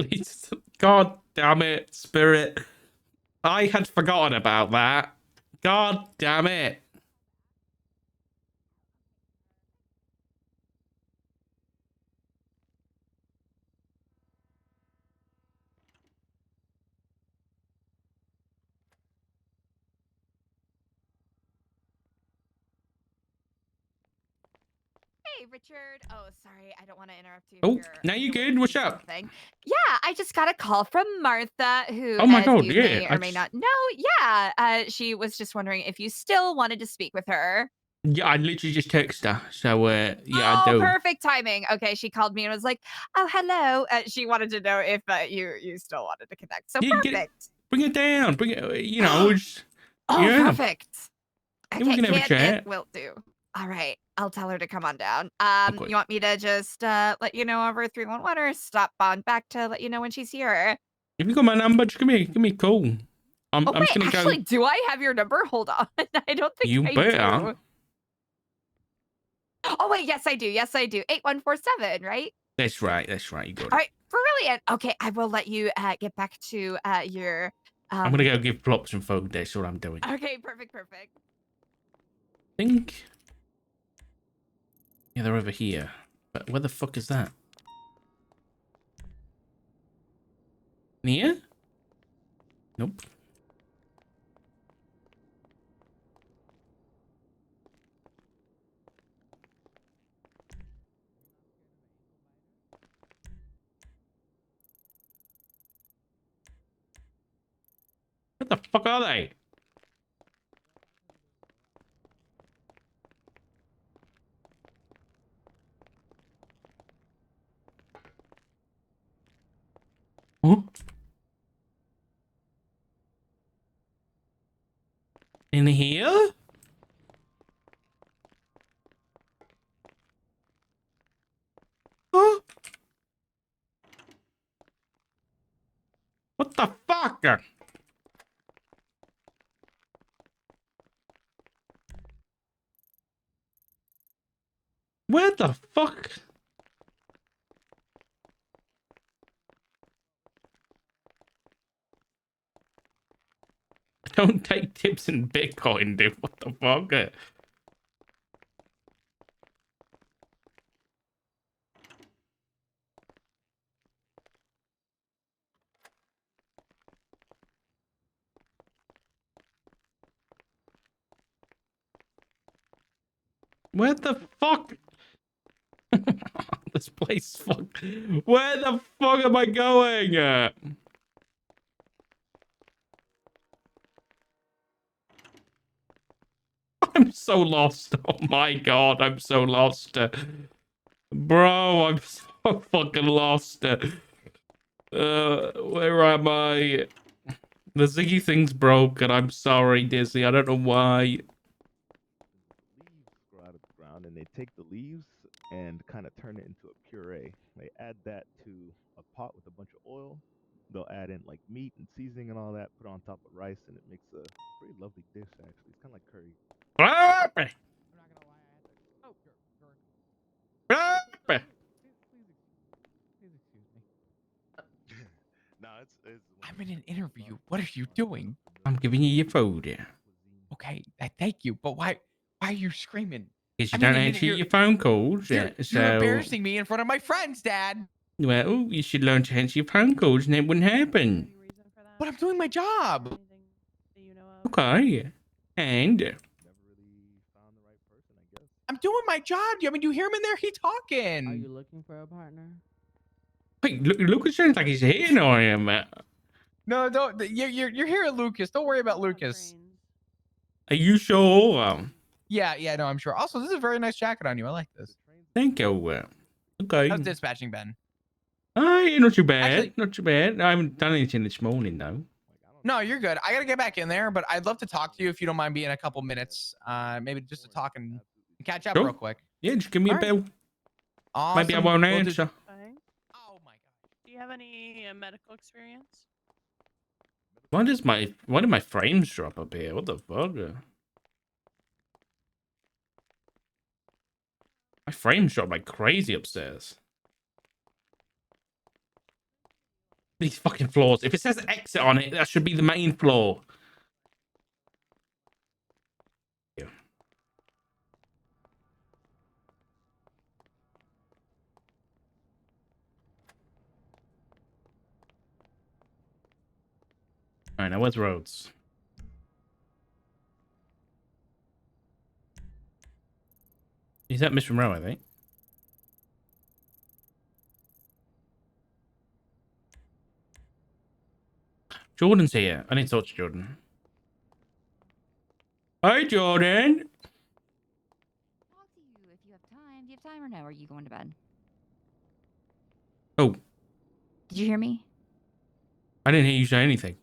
Please. God damn it, Spirit. I had forgotten about that. God damn it. Hey, Richard. Oh, sorry. I don't want to interrupt you. Oh, now you good? What's up? Yeah, I just got a call from Martha, who, Oh my as God, you yeah. may or may not know, yeah, she was just wondering if you still wanted to speak with her. Yeah, I literally just texted her. So, yeah, I Oh, do. perfect timing. Okay, she called me and was like, "Oh, hello." She wanted to know if you still wanted to connect. So Yeah, get it. perfect. Bring it down. Bring it, just, Oh, yeah. perfect. Yeah, we Okay, can have a it chat. will do. All right, I'll tell her to come on down. Okay. You want me to just let you know over 311 or stop on back to let you know when she's here? If you got my number, just give me a call. Oh I'm just wait, gonna go. actually, do I have your number? Hold on. I don't think You I better. do. Oh wait, yes I do. Yes I do. 8147, right? That's right. That's right. You got All it. right, brilliant. Okay, I will let you get back to your I'm gonna go give Plop some food. That's what I'm doing. Okay, perfect. Think. Yeah, they're over here. But where the fuck is that? In here? Nope. What the fuck are they? Huh? In here? Huh? What the fuck? Where the fuck? Don't take tips in Bitcoin, dude. What the fuck? Where the fuck? This place fuck. Where the fuck am I going? I'm so lost. Oh my God, I'm so lost. Bro, I'm so fucking lost. Where am I? The Ziggy thing's broken. I'm sorry, Dizzy. I don't know why. Leaves grow out of the ground, and they take the leaves and kind of turn it into a puree. They add that to a pot with a bunch of oil. They'll add in like meat and seasoning and all that, put it on top of rice, and it makes a pretty lovely dish actually. It's kind of like curry. Please excuse me. No, it's I'm in an interview. What are you doing? I'm giving you your food. Okay, thank you. But why are you screaming? Because you I'm in don't an answer interview. your phone calls. You're So, embarrassing me in front of my friends, Dad. well, you should learn to answer your phone calls and it wouldn't happen. But I'm doing my job. Okay. And never really found the right person, I guess. I'm doing my job. I mean, you hear him in there? He Are talking. you looking for a partner? wait, Lucas sounds like he's hitting on him. No, don't. You're hearing Lucas. Don't worry about Lucas. Are you sure? Yeah. No, I'm sure. Also, this is a very nice jacket on you. I like this. Thank you. Okay. How's dispatching, Ben? Not too bad. Actually, Not too bad. I haven't done anything this morning though. no, you're good. I gotta get back in there, but I'd love to talk to you if you don't mind being a couple minutes. Maybe just to talk and catch up Sure. real quick. Yeah, just give me a All right. bell. Awesome. Maybe I won't We'll do- answer. Oh my god. Do you have any medical experience? Why did my frames drop up here? What the fuck? My frames drop like crazy upstairs. these fucking floors. If it says exit on it, that should be the main floor. Yeah. All right, now where's Rhodes? He's at Mission Row, I think. Jordan's here. I need to talk to Jordan. Hi, Jordan. Talk to you if you have time. Do you have time or no? Are you going to bed? Oh, Did you hear me? I didn't hear you say anything.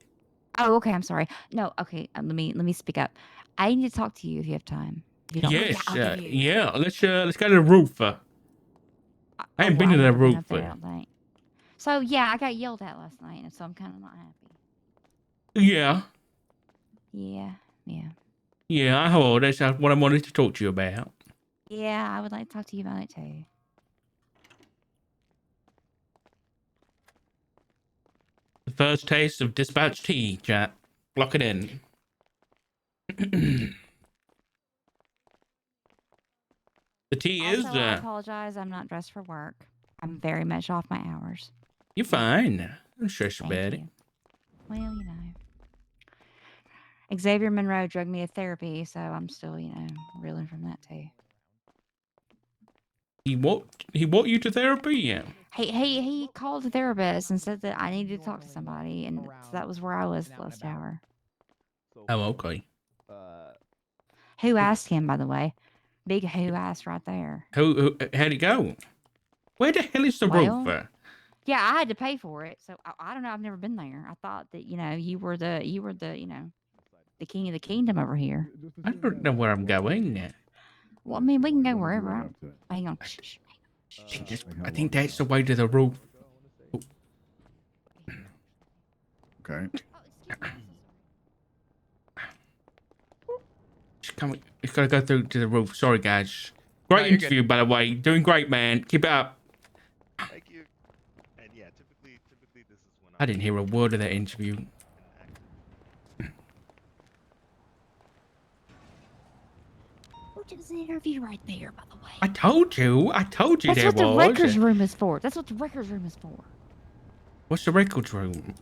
Oh, okay. I'm sorry. No, okay. Let me speak up. I need to talk to you if you have time. If you don't, Yes, I'll give you. yeah. Let's go to the roof. I ain't been to I've the never been roof. up there, I don't think. So yeah, I got yelled at last night, and so I'm kind of not happy. Yeah, Yeah, yeah, yeah. I heard. That's what I wanted to talk to you about. yeah. I would like to talk to you about it too. The first taste of dispatch tea, chat. Lock it in. The tea Also, I is. apologize. I'm not dressed for work. I'm very much off my hours. You're fine. Don't stress Thank about it. you. Well, you know. Xavier Monroe drugged me to therapy, so I'm still, reeling from that too. He walked you to therapy? Yeah. He called a therapist and said that I needed to talk to somebody, and so that was where I was the last hour. Oh, okay. Who asked him, by the way? Big who asked right there. How'd it go? Where the hell is the Well, roof? Yeah, I had to pay for it, so I don't know. I've never been there. I thought that you were the the king of the kingdom over here. I don't know where I'm going. Well, I mean, we can go wherever. Hang on. Shh, I think that's the way to the roof. Okay. It's gotta go through to the roof. Sorry, guys. Great you're interview, by the way. Doing great, man. Keep it up. Thank you. And yeah, typically this is when I didn't hear a word of that interview. Which is an interview right there, by the way. I told you. That's there what the was. records room is for. That's what the records room is for. What's the records room?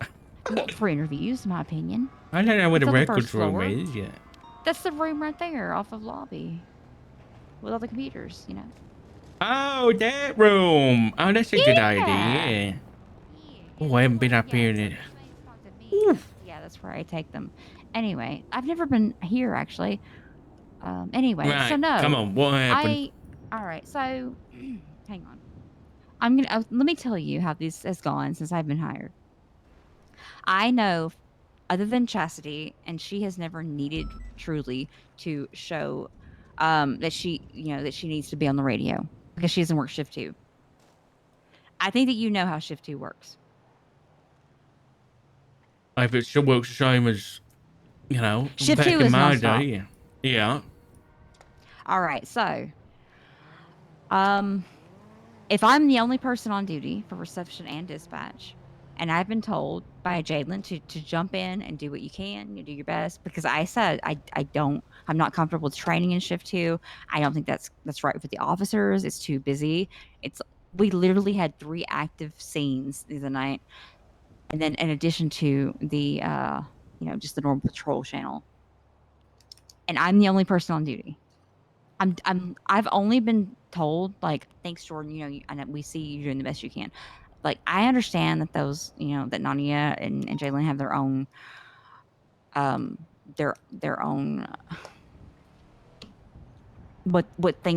Well, for interviews, in my opinion. I don't know where the It's on the records first room floor. is yet. That's the room right there off of lobby. With all the computers, Oh, that room. Oh, that's a good Yeah. idea. Oh, I haven't been up here in it. Oof. Yeah, that's where I take them. Anyway, I've never been here actually. Anyway, Right. so no. Come on. What happened? All right, so hang on. I'm gonna let me tell you how this has gone since I've been hired. I know, other than Chastity, and she has never needed truly to show that she needs to be on the radio because she doesn't work shift 2. I think that you know how shift 2 works. If it still works the same as, Shift back 2 in is my nonstop. day. Yeah. All right, so if I'm the only person on duty for reception and dispatch, and I've been told by Jalen to jump in and do what you can, you do your best, because I said I'm not comfortable with training in shift 2. I don't think that's right for the officers. It's too busy. We literally had 3 active scenes the other night, and then in addition to the just the normal patrol channel, and I'm the only person on duty. I've only been told, like, thanks, Jordan, and we see you doing the best you can. Like, I understand that those, that Nania and Jalen have their own their own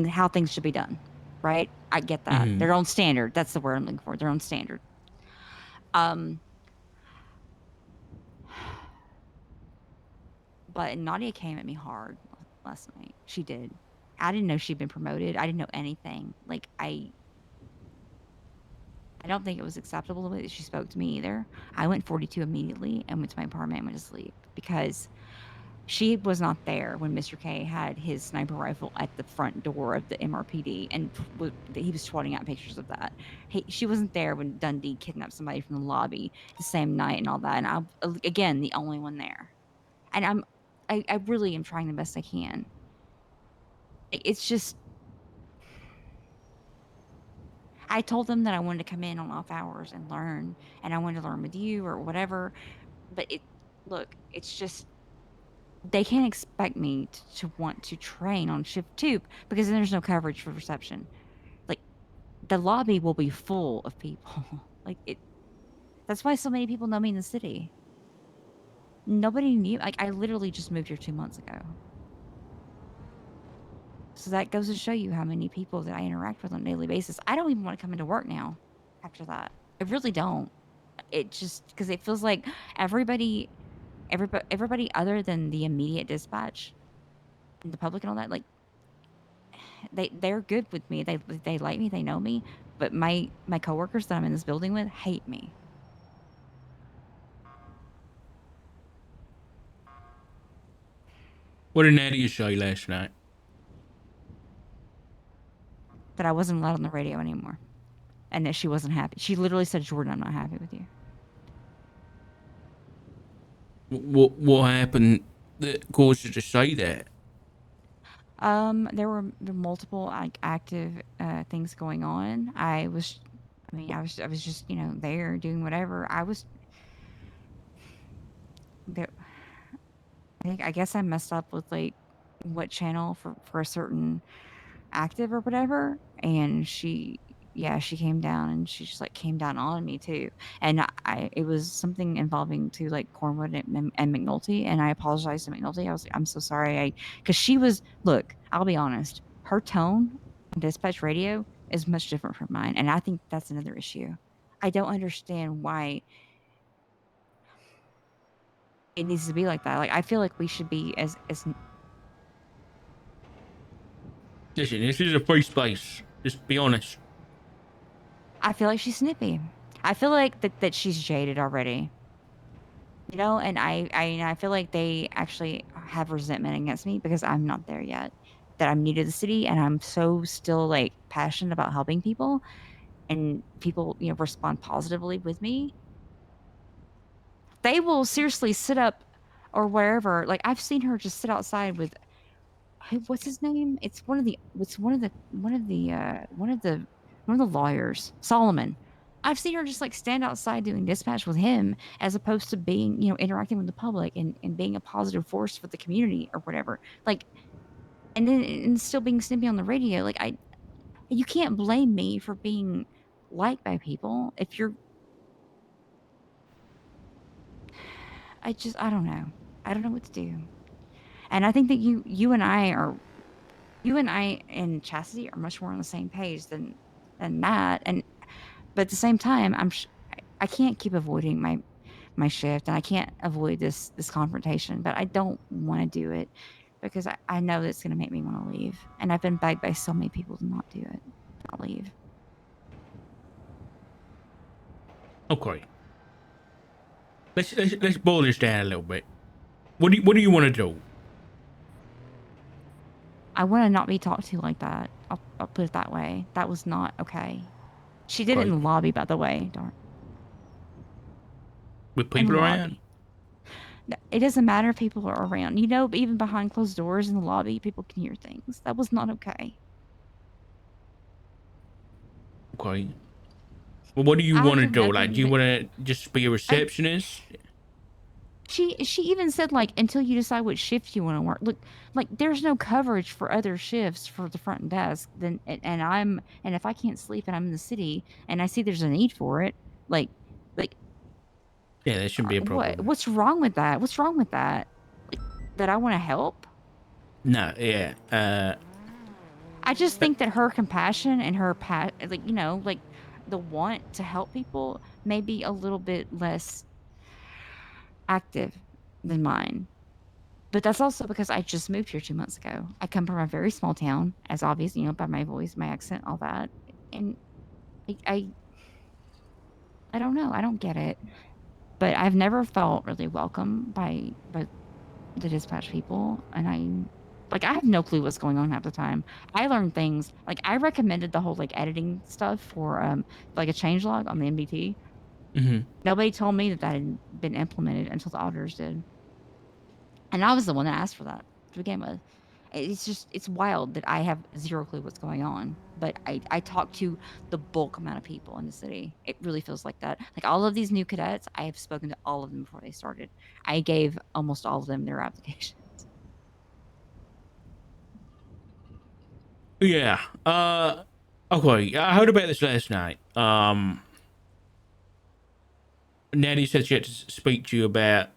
how things should be done, right? I get that. Mhm. Their own standard. That's the word I'm looking for. Their own standard. But Nadia came at me hard last night. She did. I didn't know she'd been promoted. I didn't know anything. Like, I don't think it was acceptable the way that she spoke to me either. I went 42 immediately and went to my apartment and went to sleep because She was not there when Mr. K had his sniper rifle at the front door of the MRPD, and he was trotting out pictures of that. She wasn't there when Dundee kidnapped somebody from the lobby the same night and all that. And I'm again the only one there, and I really am trying the best I can. It's just I told them that I wanted to come in on off hours and learn, and I wanted to learn with you or whatever. But it's just they can't expect me to want to train on shift 2 because then there's no coverage for reception. Like the lobby will be full of people. That's why so many people know me in the city. Nobody knew. Like I literally just moved here 2 months ago. So that goes to show you how many people that I interact with on a daily basis. I don't even want to come into work now after that. I really don't. It just because it feels like everybody other than the immediate dispatch and the public and all that, like they're good with me. They like me. They know me. But my coworkers that I'm in this building with hate me. What did Nadia say last night? That I wasn't allowed on the radio anymore, and that she wasn't happy. She literally said, "Jordan, I'm not happy with you." What happened that caused you to say that? There were multiple like active things going on. I was just there doing whatever. I was there. I guess I messed up with like what channel for a certain active or whatever, and she came down and she just like came down on me too, and it was something involving to like Cornwood and McNulty, and I apologized to McNulty. I was like, I'm so sorry, because she was, look, I'll be honest, her tone on dispatch radio is much different from mine, and I think that's another issue. I don't understand why it needs to be like that. Like I feel like we should be as Listen, this is a free space. Just be honest. I feel like she's snippy. I feel like that she's jaded already. And I feel like they actually have resentment against me because I'm not there yet. That I'm new to the city and I'm so still like passionate about helping people, and people, respond positively with me. They will seriously sit up or wherever. Like I've seen her just sit outside with what's his name? It's one of the lawyers, Solomon. I've seen her just like stand outside doing dispatch with him as opposed to being, interacting with the public and being a positive force for the community or whatever. Like, and then and still being snippy on the radio. Like you can't blame me for being liked by people if you're. I don't know. I don't know what to do. And I think that you and I and Chastity are much more on the same page than that. But at the same time, I can't keep avoiding my shift, and I can't avoid this confrontation. But I don't want to do it because I know that it's going to make me want to leave. And I've been begged by so many people to not do it, not leave. Okay. Let's boil this down a little bit. What do you want to do? I want to not be talked to like that. I'll put it that way. That was not okay. She did it in the lobby, by the way. Darn. With people around? It doesn't matter if people are around. Even behind closed doors in the lobby, people can hear things. That was not okay. Okay. Well, what do you want to do? Like, do you want to just be a receptionist? She even said, like, until you decide what shift you want to work. Look, like, there's no coverage for other shifts for the front desk. And if I can't sleep and I'm in the city and I see there's a need for it, like. Yeah, that shouldn't be a problem. What's wrong with that? What's wrong with that? Like, that I want to help? No, yeah. I just think that her compassion and her the want to help people may be a little bit less active than mine. But that's also because I just moved here 2 months ago. I come from a very small town, as obvious, by my voice, my accent, all that. And I don't know. I don't get it. But I've never felt really welcome by the dispatch people, and I have no clue what's going on half the time. I learned things like I recommended the whole like editing stuff for like a changelog on the MBT. Mhm. Nobody told me that had been implemented until the auditors did, and I was the one that asked for that to begin with. It's wild that I have zero clue what's going on, but I talk to the bulk amount of people in the city. It really feels like that. Like all of these new cadets, I have spoken to all of them before they started. I gave almost all of them their applications. Yeah. Okay. I heard about this last night. Natty said she had to speak to you about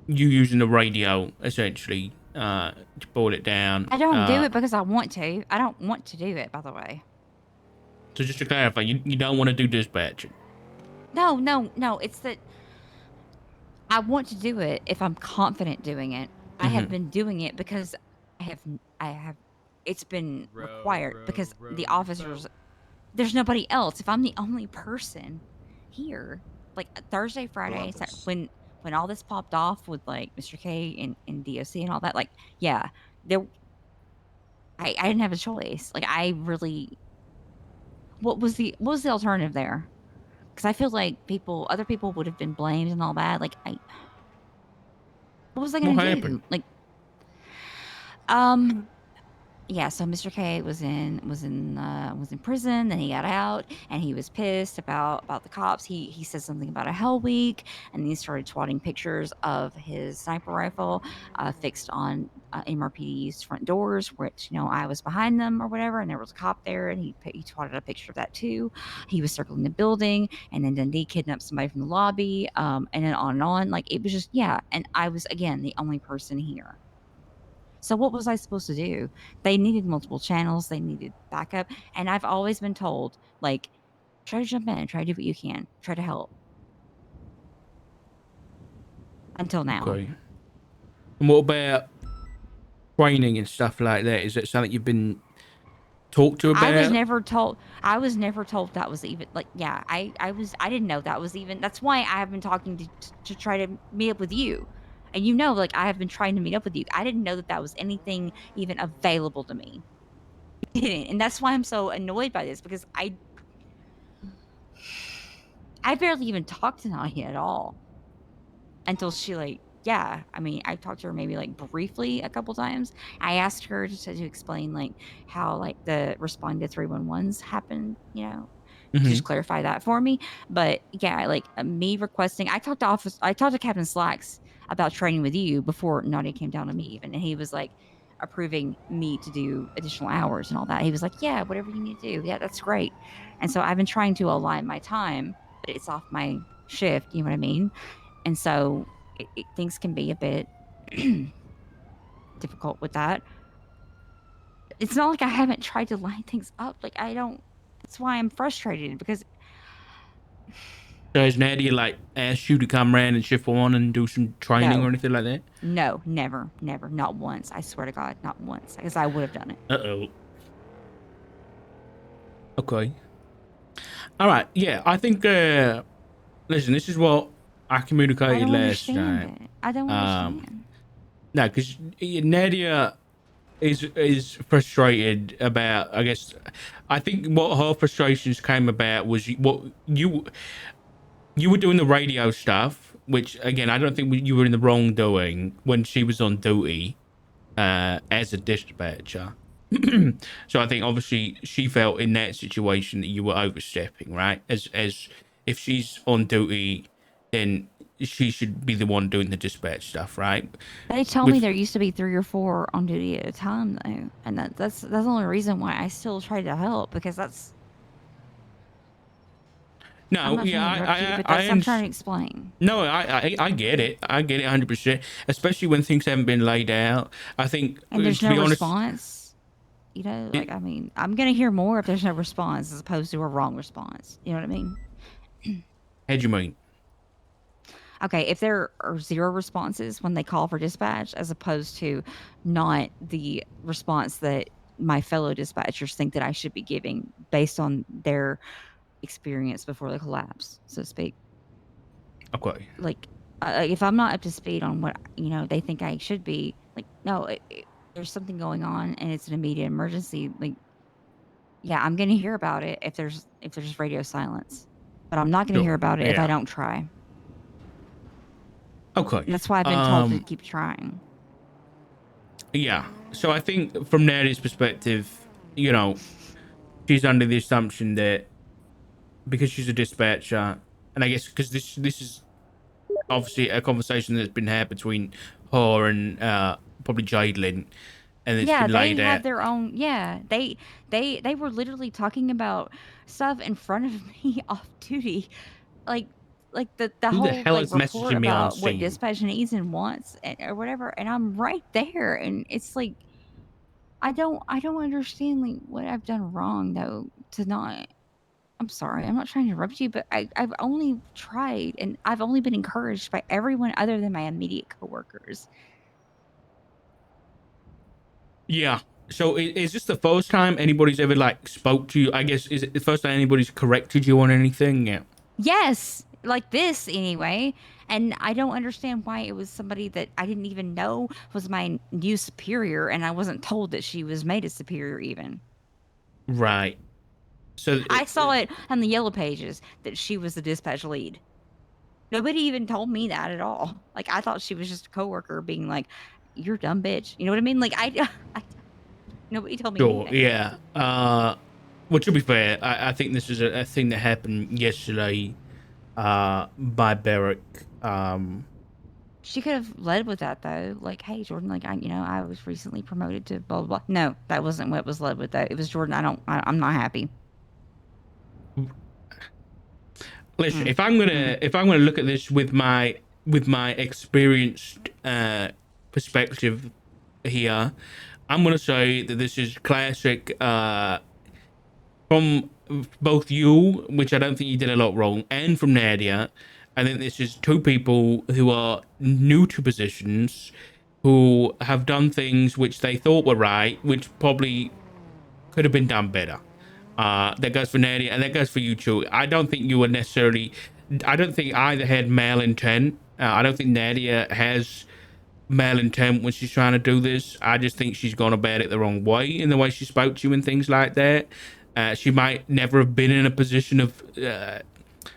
you using the radio, essentially, to boil it down. I don't do it because I want to. I don't want to do it, by the way. So just to clarify, you don't want to do dispatching. No. It's that I want to do it if I'm confident doing it. I have been doing it because I have it's been required because the officers there's nobody else. If I'm the only person here, like Thursday, Friday, when all this popped off with like Mr. K and DOC and all that, like yeah, there I didn't have a choice. Like I really what was the alternative there? Because I feel like other people would have been blamed and all that. Like what was I What gonna happened? do? Like, um, yeah. So Mr. K was in prison. Then he got out, and he was pissed about the cops. He said something about a Hell Week, and then he started twatting pictures of his sniper rifle fixed on MRPD's front doors, which I was behind them or whatever, and there was a cop there, and he twatted a picture of that too. He was circling the building, and then Dundee kidnapped somebody from the lobby, and then on and on. Like it was just and I was again the only person here. So what was I supposed to do? They needed multiple channels, they needed backup, and I've always been told, like, try to jump in, try to do what you can, try to help. Until now. Okay. And what about training and stuff like that? Is that something you've been talked to about? I was never told that was even like I didn't know that was even that's why I have been talking to try to meet up with you. And like I have been trying to meet up with you. I didn't know that was anything even available to me. Didn't. And that's why I'm so annoyed by this because I barely even talked to Nadia at all until she I talked to her maybe like briefly a couple times. I asked her to explain like how like the respond to 311s happen, to just clarify that for me. But me requesting, I talked to Captain Slacks about training with you before Nadia came down to me even, and he was like approving me to do additional hours and all that. He was like, yeah, whatever you need to do. Yeah, that's great. And so I've been trying to align my time, but it's off my shift. You know what I mean? And so things can be a bit difficult with that. It's not like I haven't tried to line things up. Like that's why I'm frustrated because So has Nadia like asked you to come around and shift one and do some training No. or anything like that? no, never, not once. I swear to God, not once. Because I would have done it. Uh-oh. Okay. All right. Yeah, I think, listen, this is what I I communicated don't last night. understand it. I don't understand. No, because Nadia is frustrated about, I think what her frustrations came about was what you were doing the radio stuff, which again, I don't think you were in the wrongdoing when she was on duty as a dispatcher. So I think obviously she felt in that situation that you were overstepping, right? As if she's on duty, then she should be the one doing the dispatch stuff, right? They told me there used to be 3 or 4 on duty at a time though, and that's the only reason why I still try to help because that's. No, I'm not yeah, trying to interrupt you, but that's I'm trying to explain. No, I get it. I get it 100%. Especially when things haven't been laid out. I think, And there's to no be honest, response. I'm gonna hear more if there's no response as opposed to a wrong response. You know what I mean? how do you mean? Okay, if there are 0 responses when they call for dispatch, as opposed to not the response that my fellow dispatchers think that I should be giving based on their experience before the collapse, so to speak. Okay. Like, If I'm not up to speed on what they think I should be, like, no, there's something going on and it's an immediate emergency. Like, yeah, I'm gonna hear about it if there's radio silence, but I'm not gonna hear Sure. about it if I Yeah. don't try. Okay. And that's why I've been told to keep trying. Yeah. So I think from Nerdy's perspective, she's under the assumption that because she's a dispatcher, and I guess because this is obviously a conversation that's been had between her and probably Jadelin, and it's Yeah, been they laid had out. their own. Yeah, they were literally talking about stuff in front of me off duty, like the Who the whole hell like is report messaging me on about what scene? dispatch needs and wants or whatever, and I'm right there, and it's like I don't understand like what I've done wrong though to not. I'm sorry, I'm not trying to interrupt you, but I've only tried and I've only been encouraged by everyone other than my immediate coworkers. Yeah. So is this the first time anybody's ever like spoke to you? I guess is it the first time anybody's corrected you on anything? Yeah. Yes, like this anyway. And I don't understand why it was somebody that I didn't even know was my new superior, and I wasn't told that she was made a superior even. Right. So I saw it on the yellow pages that she was the dispatch lead. Nobody even told me that at all. Like I thought she was just a coworker being like, "You're a dumb bitch." You know what I mean? Like I nobody told me sure. anything. Yeah. Well, to be fair, I think this is a thing that happened yesterday. By Beric. She could have led with that though. Like, hey, Jordan, like I was recently promoted to blah blah blah. No, that wasn't what was led with that. It was Jordan. I'm not happy. Listen, if I'm gonna look at this with my experienced perspective here, I'm gonna say that this is classic from both you, which I don't think you did a lot wrong, and from Nadia. I think this is two people who are new to positions, who have done things which they thought were right, which probably could have been done better. That goes for Nadia, and that goes for you too. I don't think you were necessarily. I don't think either had male intent. I don't think Nadia has male intent when she's trying to do this. I just think she's gone about it the wrong way in the way she spoke to you and things like that. She might never have been in a position of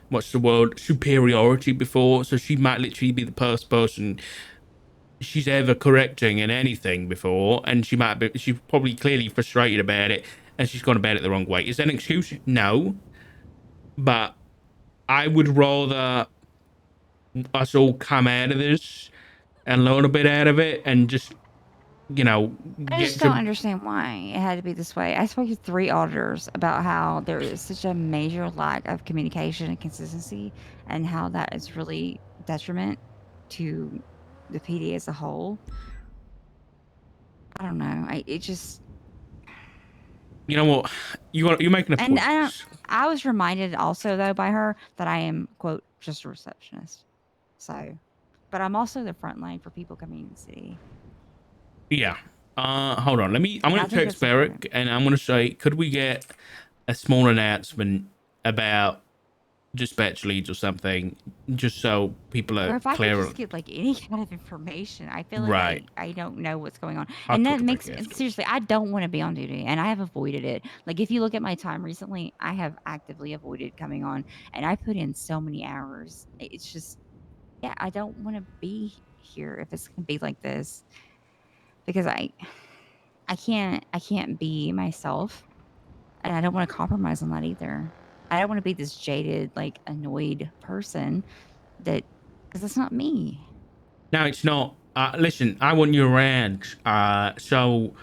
what's the word, superiority before, so she might literally be the first person she's ever correcting in anything before, and she's probably clearly frustrated about it, and she's gone about it the wrong way. Is that an excuse? No, but I would rather us all come out of this and learn a bit out of it, and just I get just don't to. understand why it had to be this way. I spoke to 3 auditors about how there is such a major lack of communication and consistency, and how that is really detriment to the PD as a whole. I don't know. It just You know what? You're making a and point. I was reminded also though by her that I am quote just a receptionist. So, but I'm also the front line for people coming in the city. Yeah. Hold on. I'm And I gonna think text it's important. Beric, and I'm gonna say, could we get a small announcement about dispatch leads or something, just so people Or are if I could clear. just get like any kind of information, I feel like Right. I don't know what's going on. I'll And talk that to makes Becky after. seriously, I don't want to be on duty and I have avoided it. Like if you look at my time recently, I have actively avoided coming on and I put in so many hours. It's just yeah, I don't want to be here if it's going to be like this because I can't be myself and I don't want to compromise on that either. I don't want to be this jaded like annoyed person that because that's not me. No, it's not. Listen, I want you around. So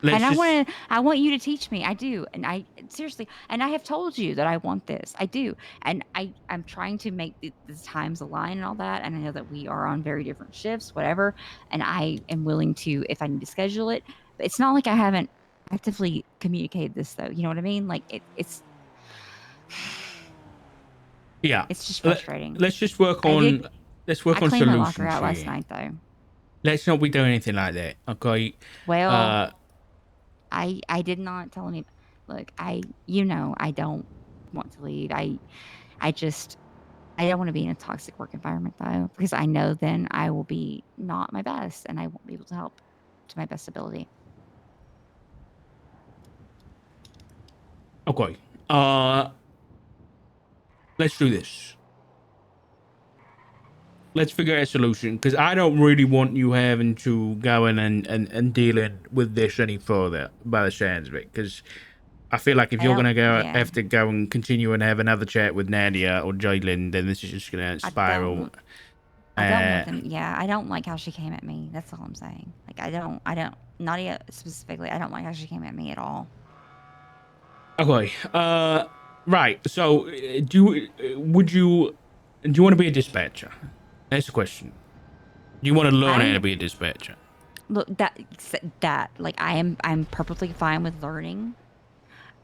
let's And just. I want you to teach me. I do. And I seriously, and I have told you that I want this. I do. And I'm trying to make the times align and all that. And I know that we are on very different shifts, whatever. And I am willing to, if I need to schedule it, but it's not like I haven't actively communicated this though. You know what I mean? Like Yeah. it's just frustrating. Let's just work I on. did, Let's work I on cleaned my locker solutions out last here. night though. Let's not be doing anything like that. Okay. Well, I did not tell any, look, I don't want to leave. I just, I don't want to be in a toxic work environment though, because I know then I will be not my best and I won't be able to help to my best ability. Okay. Let's do this. Let's figure out a solution, because I don't really want you having to go in and dealing with this any further by the sounds of it, because I feel like if I you're don't, gonna go yeah, have to go and continue and have another chat with Nadia or Jalen, then this is just gonna I spiral. don't, I don't want them. Yeah, I don't like how she came at me. That's all I'm saying. Like, Nadia specifically, I don't like how she came at me at all. Okay. Right. So, do you want to be a dispatcher? That's the question. Do you want to learn how to be a dispatcher? Look, like I'm perfectly fine with learning.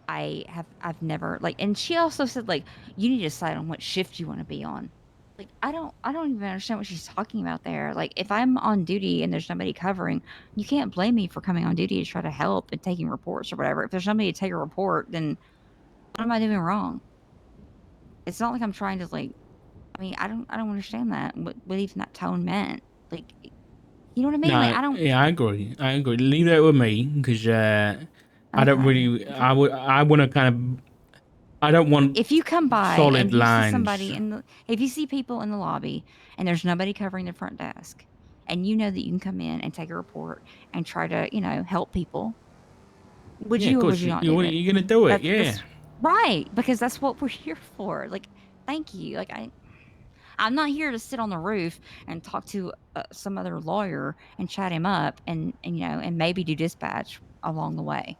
I've never like, and she also said like you need to decide on what shift you want to be on. Like I don't even understand what she's talking about there. Like if I'm on duty and there's nobody covering, you can't blame me for coming on duty to try to help and taking reports or whatever. If there's nobody to take a report, then what am I doing wrong? It's not like I'm trying to like. I mean, I don't understand that. What even that tone meant. Like, you know what I mean? Like No, I don't. yeah, I agree. I agree. Leave that with me, because I don't Okay. really. I want to kind of. I don't want If you come by solid and you see lines. somebody if you see people in the lobby and there's nobody covering the front desk, and you know that you can come in and take a report and try to, help people, would Yeah, of you or would course. you not do it? You're gonna do it. Yeah. That's right, because that's what we're here for. Like, thank you. Like, I'm not here to sit on the roof and talk to some other lawyer and chat him up and maybe do dispatch along the way.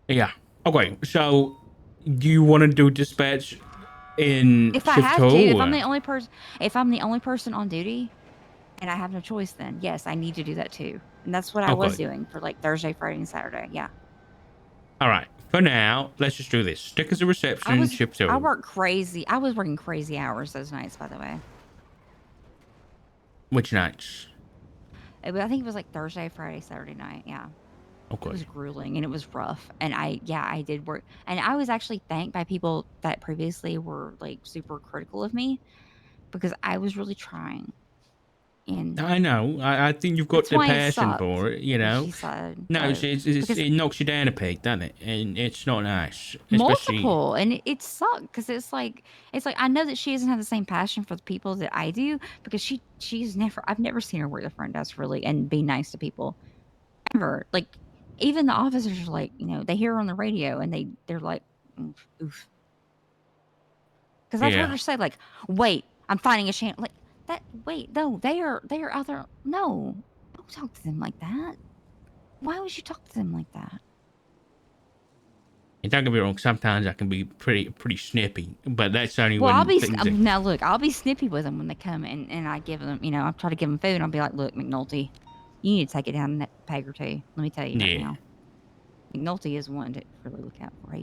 Yeah. Okay. So, do you want to do dispatch in If I shift two? have to, Or? if I'm the only person on duty, and I have no choice then. Yes, I need to do that too. And that's what I was Okay. doing for like Thursday, Friday, and Saturday. Yeah. All right. For now, let's just do this. Stick as a reception, shift I two. worked crazy. I was working crazy hours those nights, by the way. Which nights? I think it was like Thursday, Friday, Saturday night. Yeah. It Okay. was grueling and it was rough. And I did work. And I was actually thanked by people that previously were like super critical of me because I was really trying. And I know. I think you've got that's the why it passion sucked for it, you what know. she said. No, Though, because it knocks you down a peg, doesn't it? And it's not nice, especially. multiple, and it sucked because it's like I know that she doesn't have the same passion for the people that I do because she's never I've never seen her work the front desk really and be nice to people ever. Like even the officers are like, they hear her on the radio and they're like, oof, oof. Because I've heard Yeah. her say like, wait, I'm finding a chance like that. Wait, no, they are out there. No, don't talk to them like that. Why would you talk to them like that? And don't get me wrong. Sometimes I can be pretty snippy, but that's only Well, when things are. now look, I'll be snippy with them when they come and I give them, I try to give them food and I'll be like, look, McNulty, you need to take it down a peg or two. Let me tell you right Yeah. now. McNulty is one to really look out for.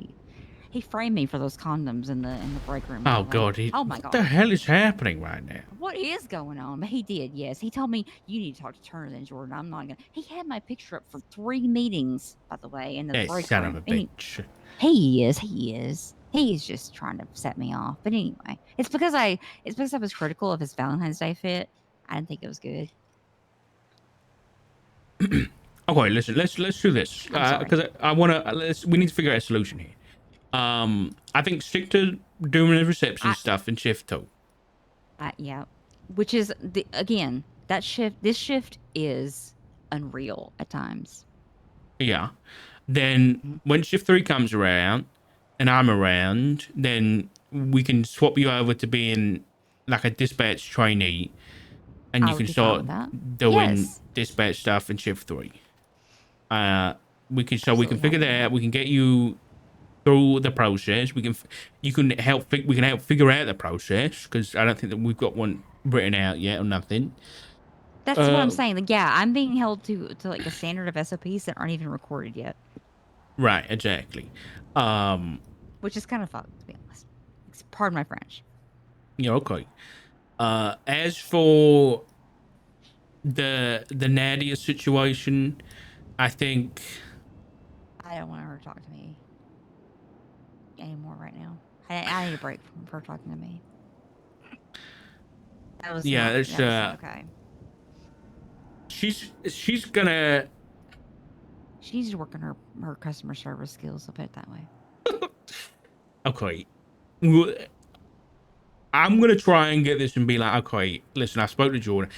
He framed me for those condoms in the break room. by Oh the way. God. Oh my What the God. hell is happening right now? What is going on? But he did, yes. He told me you need to talk to Turner then, Jordan. I'm not gonna. He had my picture up for 3 meetings, by the way, in the That break son of room. a bitch. He is. He is. He's just trying to set me off. But anyway, it's because I was critical of his Valentine's Day fit. I didn't think it was good. Okay, listen. Let's do this I'm sorry. because I want to. We need to figure out a solution here. I think stick to doing the reception I stuff in shift two. yeah, which is again that shift. This shift is unreal at times. Yeah. Then Mhm. when shift three comes around and I'm around, then we can swap you over to being like a dispatch trainee, and I you would can be fine start with that. doing Yes, dispatch stuff in shift three. We can absolutely figure happy that with out. that. We can get you through the process. We can help figure out the process, because I don't think that we've got one written out yet or nothing. That's what I'm Uh, saying. Like, yeah, I'm being held to like a standard of SOPs that aren't even recorded yet, right, exactly. which is kind of fucked to be honest. Pardon my French. Yeah, okay. As for the Nadia situation, I think I don't want her to talk to me anymore right now. I need a break from her talking to me. That was Yeah, not, it's that was not okay. she's gonna. She needs to work on her customer service skills. I'll put it that way. Okay. Well, I'm gonna try and get this and be like, okay, listen, I spoke to Jordan.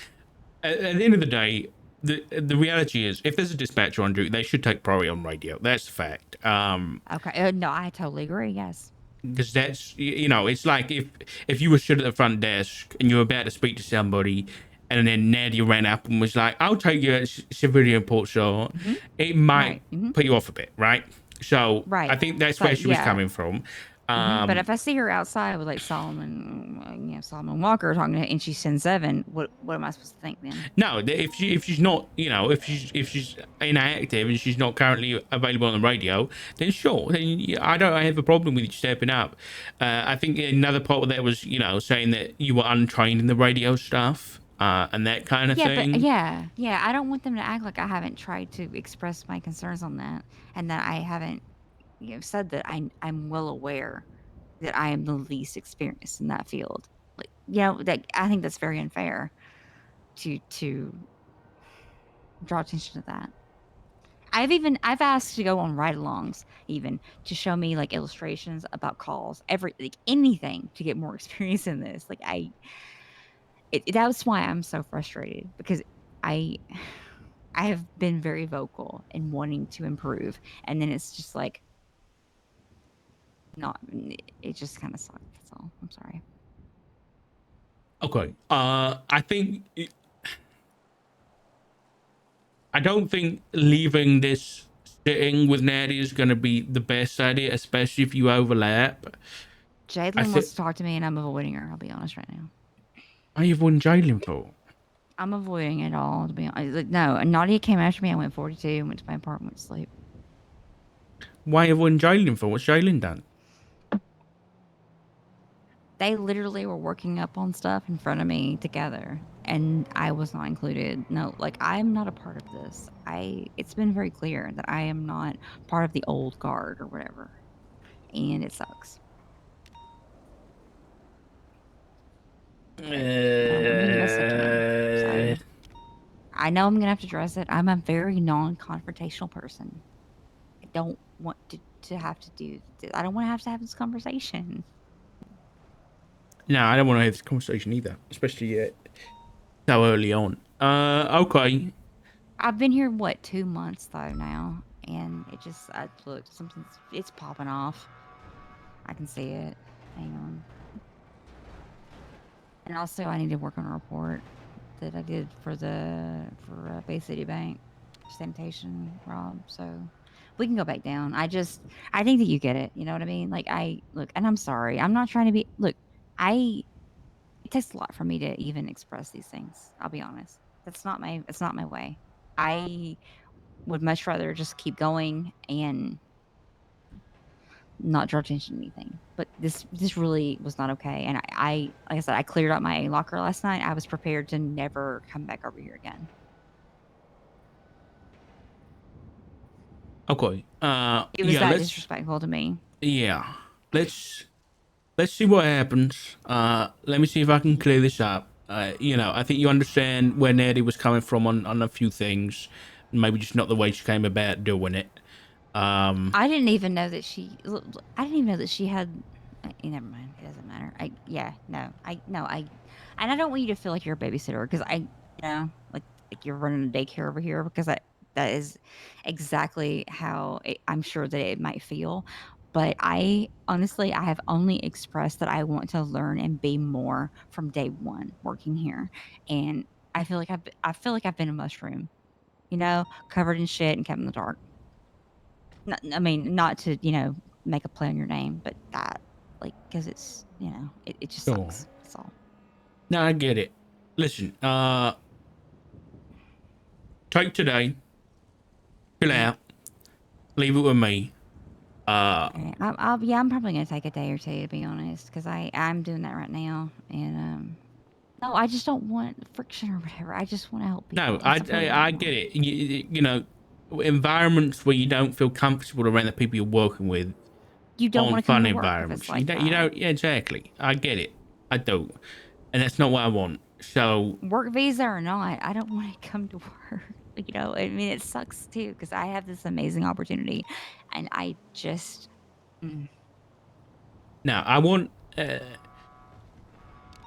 At the end of the day, the reality is, if there's a dispatcher on duty, they should take priority on radio. That's the fact. Okay. No, I totally agree. Yes. Because that's, you know, it's like if you were stood at the front desk and you were about to speak to somebody, and then Nadia ran up and was like, "I'll take your civilian report," so it might Right. Mm-hmm. put you off a bit, right? So Right. I think that's But, where she was yeah. coming from. But if I see her outside with like Solomon Walker talking to her, and she's 10-7, what am I supposed to think then? No, if she's not, you know, if she's inactive and she's not currently available on the radio, then sure, then I don't have a problem with you stepping up. I think another part of that was, you know, saying that you were untrained in the radio stuff and that kind of thing. But yeah. I don't want them to act like I haven't tried to express my concerns on that, and that I haven't, said that I'm well aware that I am the least experienced in that field. Like, that I think that's very unfair to draw attention to that. I've asked to go on ride-alongs even to show me like illustrations about calls, anything to get more experience in this. Like that's why I'm so frustrated, because I have been very vocal in wanting to improve, and then it's just like not. It just kind of sucks. That's all. I'm sorry. Okay. I don't think leaving this sitting with Nadia is going to be the best idea, especially if you overlap. Jadlyn wants to talk to me, and I'm avoiding her. I'll be honest right now. Are you avoiding Jalen for? I'm avoiding it all, to be honest. Like, no, Nadia came after me. I went 42, went to my apartment, went to sleep. Why are you avoiding Jalen for? What's Jalen done? They literally were working up on stuff in front of me together, and I was not included. No, like, I'm not a part of this. It's been very clear that I am not part of the old guard or whatever, and it sucks. I'm gonna miss it tonight. I know I'm gonna have to address it. I'm a very non-confrontational person. I don't want to have to do. I don't want to have this conversation. No, I don't want to have this conversation either, especially so early on. Okay. I've been here 2 months though now, and it just look, it's popping off. I can see it. Hang on. And also, I need to work on a report that I did for Bay City Bank sanitation, Rob. So we can go back down. I think that you get it. You know what I mean? Like, and I'm sorry. I'm not trying to be. Look, it takes a lot for me to even express these things. I'll be honest. It's not my way. I would much rather just keep going and not draw attention to anything. But this really was not okay. And I like I said, I cleared out my locker last night. I was prepared to never come back over here again. Okay. It was that disrespectful to me. Yeah. Let's see what happens. Let me see if I can clear this up. I think you understand where Nadia was coming from on a few things. Maybe just not the way she came about doing it. I didn't even know that she had. Never mind. It doesn't matter. And I don't want you to feel like you're a babysitter, because like you're running a daycare over here, because that is exactly how I'm sure that it might feel. But I have only expressed that I want to learn and be more from day one working here, and I feel like I've been a mushroom, covered in shit and kept in the dark. Not to make a play on your name, but that, like, because it's it just sucks. That's all. No, I get it. Listen, take today, chill out, leave it with me. Okay. I'm probably gonna take a day or two, to be honest, because I'm doing that right now, and no, I just don't want friction or whatever. I just want to help people. No, I get it. You know, environments where you don't feel comfortable around the people you're working with you don't on want to come fun to work if environments. it's like that. Yeah, exactly. I get it. I do. And that's not what I want. So, Work visa or not, I don't want to come to work. You know, I mean, it sucks too because I have this amazing opportunity, and I just now I want,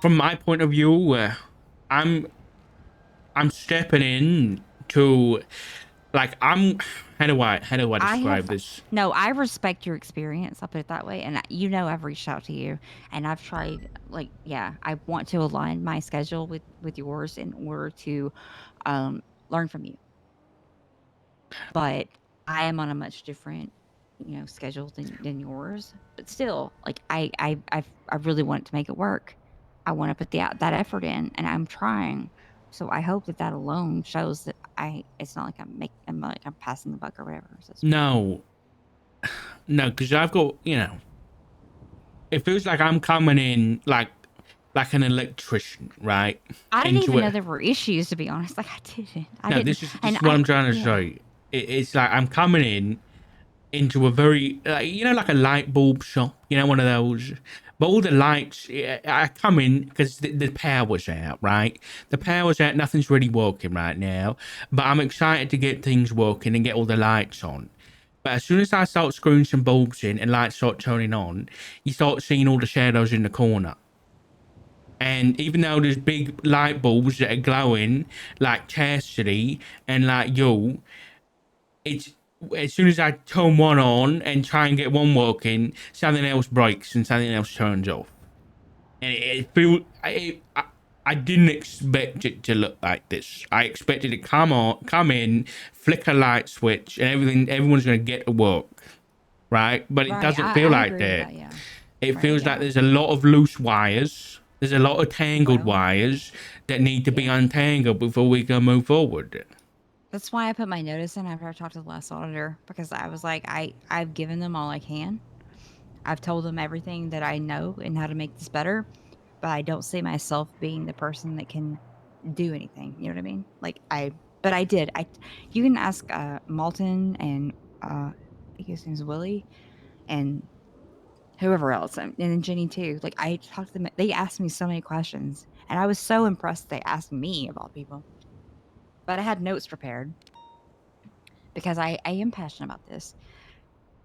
from my point of view, I'm stepping in to, like, how do I describe this? no, I respect your experience. I'll put it that way. And you know, I've reached out to you and I've tried, like, yeah, I want to align my schedule with yours in order to learn from you. But I am on a much different, you know, schedule than yours. But still, like, I really want to make it work. I want to put that effort in, and I'm trying. So I hope that that alone shows that it's not like I'm passing the buck or whatever. So it's No, no, because I've got, it feels like I'm coming in like an electrician, right? I didn't Into even it. know there were issues, to be honest. Like, I didn't. I No, didn't. this is And what I'm trying to yeah. say. It's like I'm coming in into a very, like a light bulb shop, one of those. But all the lights, I come in because the power's out, right? The power's out, nothing's really working right now. But I'm excited to get things working and get all the lights on. But as soon as I start screwing some bulbs in and lights start turning on, you start seeing all the shadows in the corner. And even though there's big light bulbs that are glowing, like Chastity and like you, it's as soon as I turn one on and try and get one working, something else breaks and something else turns off. And it feels, I didn't expect it to look like this. I expected it to come in, flick a light switch, and everyone's gonna get to work, right? But it doesn't feel I like agree with that. yeah. It Right, feels yeah. like there's a lot of loose wires. There's a lot of tangled Well, wires that need to be yeah. untangled before we can move forward. That's why I put my notice in after I talked to the last auditor, because I was like, I've given them all I can. I've told them everything that I know and how to make this better, but I don't see myself being the person that can do anything. You know what I mean? But I did. You can ask Malton and I think his name's Willie and whoever else, and then Jenny too. Like, I talked to them. They asked me so many questions, and I was so impressed they asked me of all people. But I had notes prepared because I am passionate about this.